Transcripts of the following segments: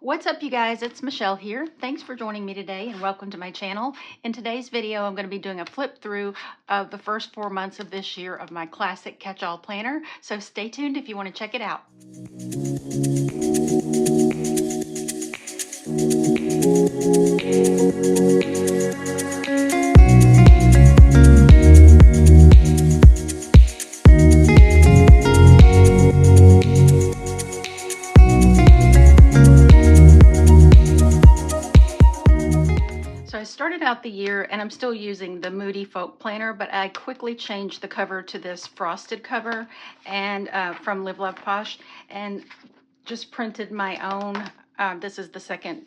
What's up, you guys? It's Michelle here. Thanks for joining me today and welcome to my channel. In today's video, I'm going to be doing a flip through of the first 4 months of this year of my classic catch-all planner. So stay tuned if you want to check it out. I started out the year, and I'm still using the Moody Folk Planner, but I quickly changed the cover to this frosted cover and from Live Love Posh, and just printed my own. This is the second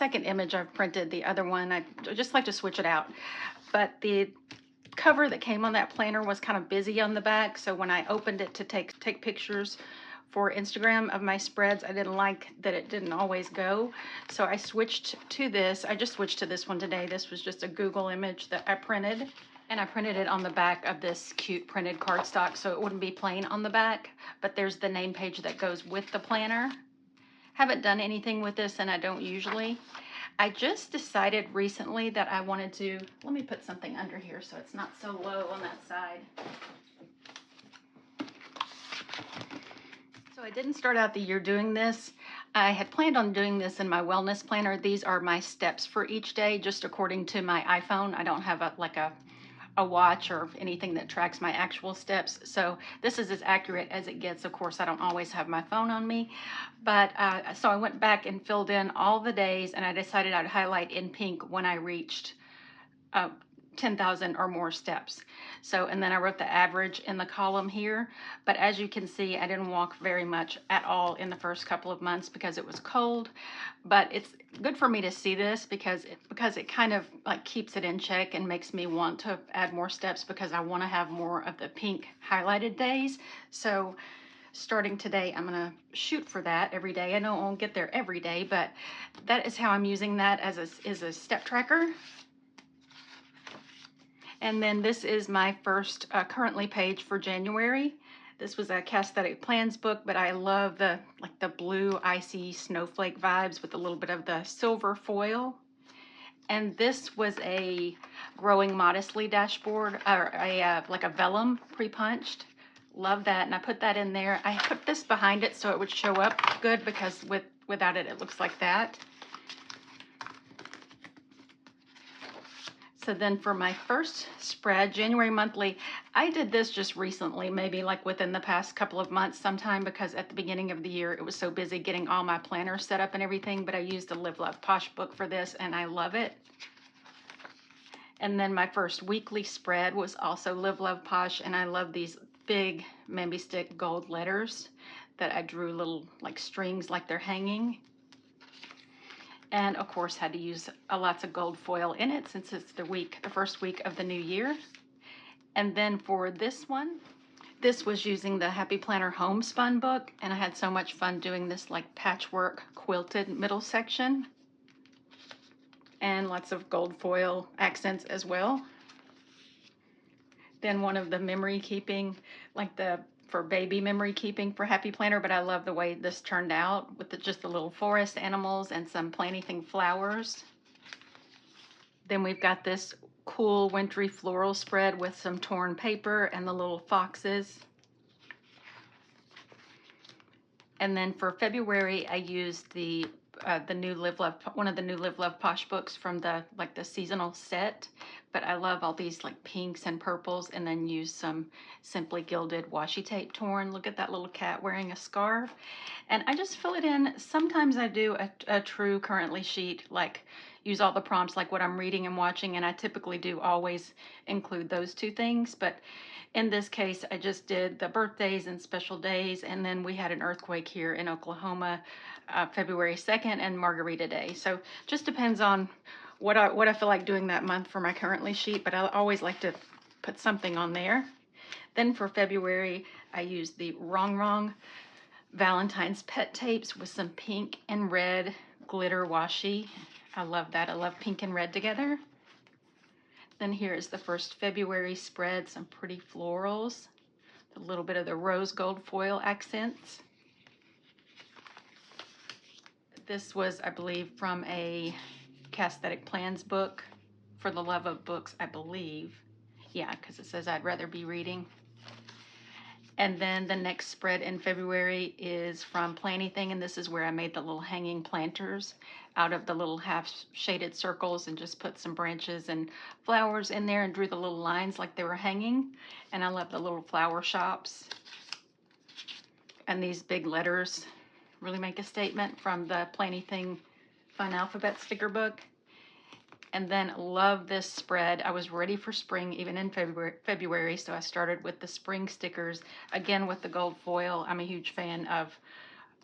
image I've printed. The other one, I just like to switch it out. But the cover that came on that planner was kind of busy on the back, so when I opened it to take pictures for Instagram of my spreads, I didn't like that it didn't always go. So I switched to this. I just switched to this one today. This was just a Google image that I printed. And I printed it on the back of this cute printed cardstock so it wouldn't be plain on the back. But there's the name page that goes with the planner. Haven't done anything with this, and I don't usually. I just decided recently that I wanted to, let me put something under here so it's not so low on that side. So I didn't start out the year doing this. I had planned on doing this in my wellness planner. These are my steps for each day, just according to my iPhone. I don't have a watch or anything that tracks my actual steps. So this is as accurate as it gets. Of course, I don't always have my phone on me. But so I went back and filled in all the days, and I decided I'd highlight in pink when I reached 10,000 or more steps. So, and then I wrote the average in the column here. But as you can see, I didn't walk very much at all in the first couple of months because it was cold. But it's good for me to see this because it kind of like keeps it in check and makes me want to add more steps because I want to have more of the pink highlighted days. So starting today, I'm going to shoot for that every day. I know I won't get there every day, but that is how I'm using that as a step tracker. And then this is my first currently page for January. This was a Casthetic Plans book, but I love the blue icy snowflake vibes with a little bit of the silver foil. And this was a Growing Modestly dashboard, or like a vellum pre-punched. Love that, and I put that in there. I put this behind it so it would show up good because without it, it looks like that. So then for my first spread, January monthly, I did this just recently, maybe like within the past couple of months sometime, because at the beginning of the year, it was so busy getting all my planners set up and everything, but I used the Live Love Posh book for this, and I love it. And then my first weekly spread was also Live Love Posh, and I love these big Memby Stick gold letters that I drew little like strings like they're hanging. And of course had to use lots of gold foil in it since it's the first week of the new year. And then for this one, this was using the Happy Planner Homespun book, and I had so much fun doing this like patchwork quilted middle section. And lots of gold foil accents as well. Then one of the memory keeping, for baby memory keeping for Happy Planner, but I love the way this turned out with just the little forest animals and some planting flowers. Then we've got this cool wintry floral spread with some torn paper and the little foxes. And then for February, I used the new Live Love, one of the new Live Love Posh books from the seasonal set. But I love all these like pinks and purples, and then use some Simply Gilded washi tape torn. Look at that little cat wearing a scarf. And I just fill it in. Sometimes I do a true currently sheet, like use all the prompts like what I'm reading and watching, and I typically do always include those two things. But in this case, I just did the birthdays and special days, and then we had an earthquake here in Oklahoma, February 2nd, and Margarita Day. So just depends on what I feel like doing that month for my currently sheet, but I always like to put something on there. Then for February, I used the RONGRONG Valentine's Pet Tapes with some pink and red glitter washi. I love that. I love pink and red together. Then here is the first February spread, some pretty florals, a little bit of the rose gold foil accents. This was, I believe, from a Casthetic Plans book, For the Love of Books, I believe. Yeah, because it says I'd rather be reading. And then the next spread in February is from Plannything, and this is where I made the little hanging planters out of the little half shaded circles and just put some branches and flowers in there and drew the little lines like they were hanging. And I love the little flower shops. And these big letters really make a statement from the Plannything Fun Alphabet sticker book. And then love this spread. I was ready for spring even in February, so I started with the spring stickers, again with the gold foil. I'm a huge fan of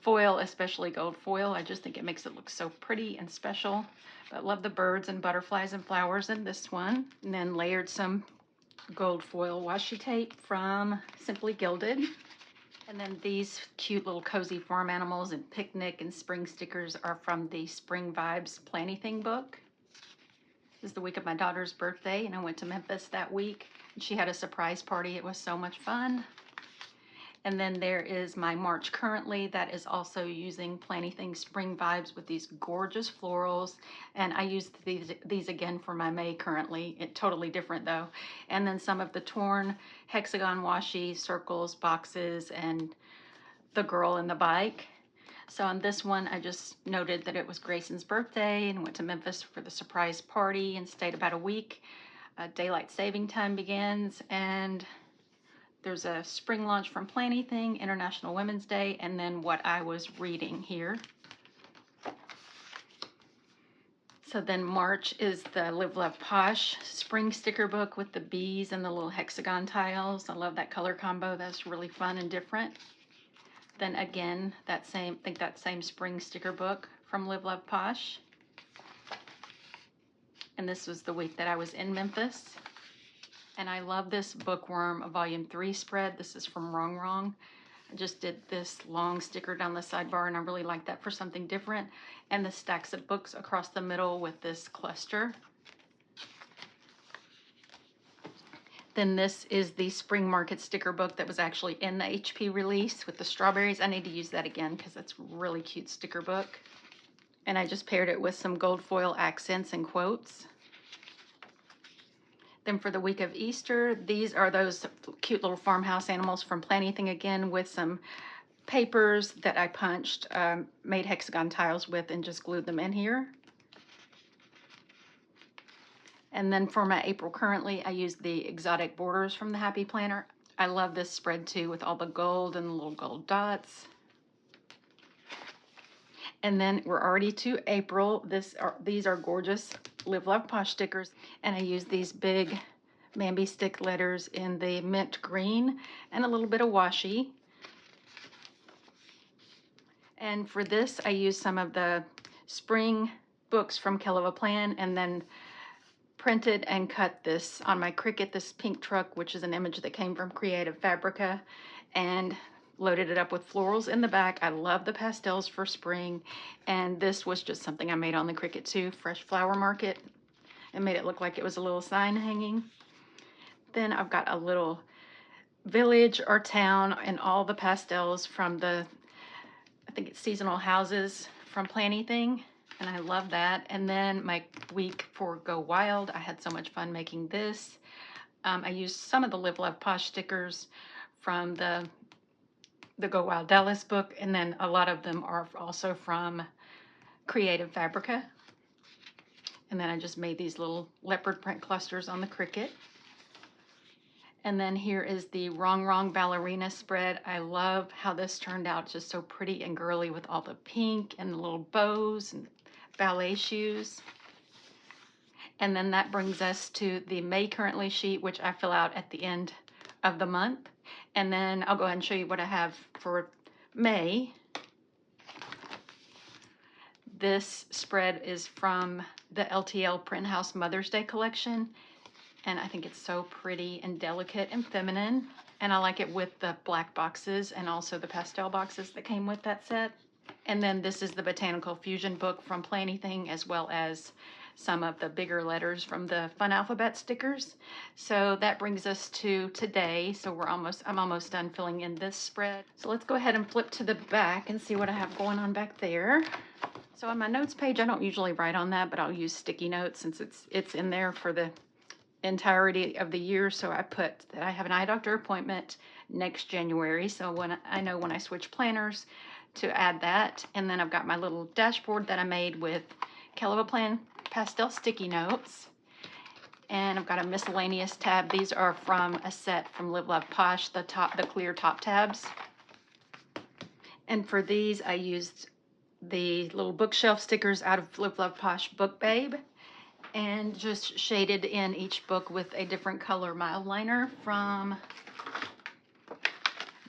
foil, especially gold foil. I just think it makes it look so pretty and special. But love the birds and butterflies and flowers in this one. And then layered some gold foil washi tape from Simply Gilded. And then these cute little cozy farm animals and picnic and spring stickers are from the Spring Vibes Plannything book. This is the week of my daughter's birthday, and I went to Memphis that week. And she had a surprise party. It was so much fun. And then there is my March currently that is also using Plannything Spring Vibes with these gorgeous florals. And I used these again for my May currently. It's totally different though. And then some of the torn hexagon washi circles, boxes, and the girl and the bike. So on this one, I just noted that it was Grayson's birthday and went to Memphis for the surprise party and stayed about a week. Daylight saving time begins, and there's a spring launch from Plannything, International Women's Day, and then what I was reading here. So then March is the Live Love Posh spring sticker book with the bees and the little hexagon tiles. I love that color combo. That's really fun and different. Then again, that same spring sticker book from Live Love Posh. And this was the week that I was in Memphis. And I love this Bookworm Volume 3 spread. This is from RONGROng. I just did this long sticker down the sidebar, and I really like that for something different. And the stacks of books across the middle with this cluster. Then this is the Spring Market sticker book that was actually in the HP release with the strawberries. I need to use that again because that's a really cute sticker book. And I just paired it with some gold foil accents and quotes. Then for the week of Easter, these are those cute little farmhouse animals from Plannything again with some papers that I punched, made hexagon tiles with, and just glued them in here. And then for my April currently, I used the exotic borders from the Happy Planner. I love this spread too with all the gold and the little gold dots. And then we're already to April. These are gorgeous Live Love Posh stickers. And I use these big Mambi stick letters in the mint green and a little bit of washi. And for this, I used some of the spring books from Kelova Plan and then printed and cut this on my Cricut, this pink truck, which is an image that came from Creative Fabrica, and loaded it up with florals in the back. I love the pastels for spring, and this was just something I made on the Cricut too, Fresh Flower Market, and made it look like it was a little sign hanging. Then I've got a little village or town and all the pastels from the, I think it's Seasonal Houses from Plannything. And I love that. And then my week for Go Wild, I had so much fun making this. I used some of the Live Love Posh stickers from the Go Wild Dallas book, and then a lot of them are also from Creative Fabrica. And then I just made these little leopard print clusters on the Cricut. And then here is the RONGRONG ballerina spread. I love how this turned out, just so pretty and girly with all the pink and the little bows and ballet shoes. And then that brings us to the May currently sheet, which I fill out at the end of the month. And then I'll go ahead and show you what I have for May. This spread is from the LTL Print House Mother's Day collection. And I think it's so pretty and delicate and feminine. And I like it with the black boxes and also the pastel boxes that came with that set. And then this is the Botanical Fusion book from Plannything, as well as some of the bigger letters from the Fun Alphabet stickers. So that brings us to today. So I'm almost done filling in this spread. So let's go ahead and flip to the back and see what I have going on back there. So on my notes page, I don't usually write on that, but I'll use sticky notes since it's in there for the entirety of the year. So I put that I have an eye doctor appointment next January. So when I know when I switch planners to add that. And then I've got my little dashboard that I made with Caliva Plan pastel sticky notes. And I've got a miscellaneous tab. These are from a set from Live Love Posh, the clear top tabs. And for these, I used the little bookshelf stickers out of Live Love Posh Book Babe, and just shaded in each book with a different color mild liner from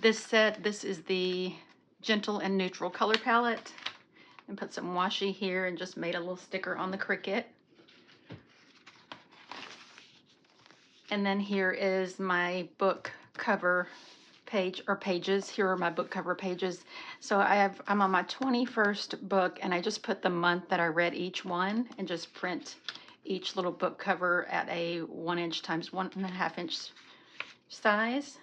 this set. This is the Gentle and Neutral color palette, and put some washi here and just made a little sticker on the Cricut. And then here is my book cover page, or pages. Here are my book cover pages. So I'm on my 21st book, and I just put the month that I read each one and just print each little book cover at a 1 inch times 1.5 inch size.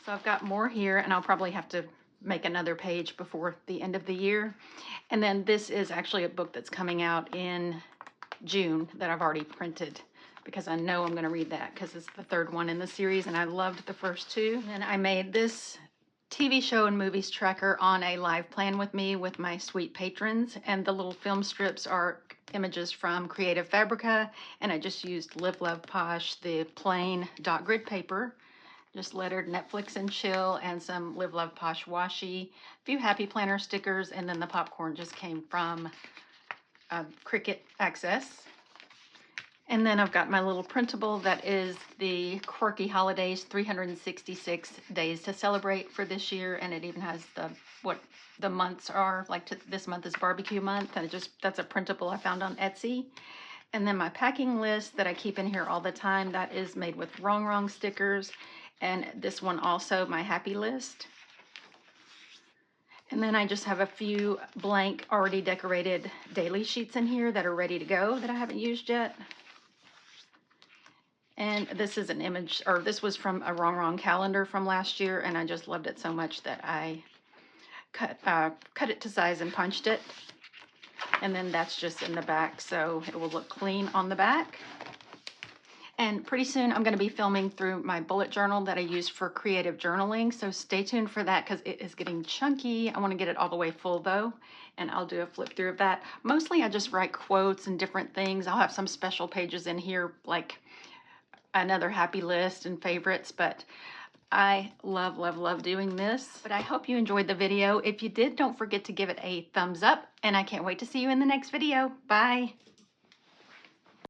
So I've got more here, and I'll probably have to make another page before the end of the year. And then this is actually a book that's coming out in June that I've already printed, because I know I'm going to read that because it's the third one in the series and I loved the first two. And I made this TV show and movies tracker on a live plan with me with my sweet patrons, and the little film strips are images from Creative Fabrica, and I just used Live Love Posh, the plain dot grid paper, just lettered Netflix and Chill, and some Live Love Posh washi, a few Happy Planner stickers, and then the popcorn just came from Cricut Access. And then I've got my little printable that is the Quirky Holidays 366 days to celebrate for this year, and it even has what the months are. Like this month is barbecue month, and that's a printable I found on Etsy. And then my packing list that I keep in here all the time, that is made with RONGRONG stickers, and this one also my happy list. And then I just have a few blank already decorated daily sheets in here that are ready to go that I haven't used yet. And this is an image, or this was from a RONGRONG calendar from last year, and I just loved it so much that I cut it to size and punched it. And then that's just in the back, so it will look clean on the back. And pretty soon I'm going to be filming through my bullet journal that I use for creative journaling, so stay tuned for that because it is getting chunky. I want to get it all the way full though, and I'll do a flip through of that. Mostly I just write quotes and different things. I'll have some special pages in here like another happy list and favorites, but I love, love, love doing this. But I hope you enjoyed the video. If you did, don't forget to give it a thumbs up, and I can't wait to see you in the next video. Bye.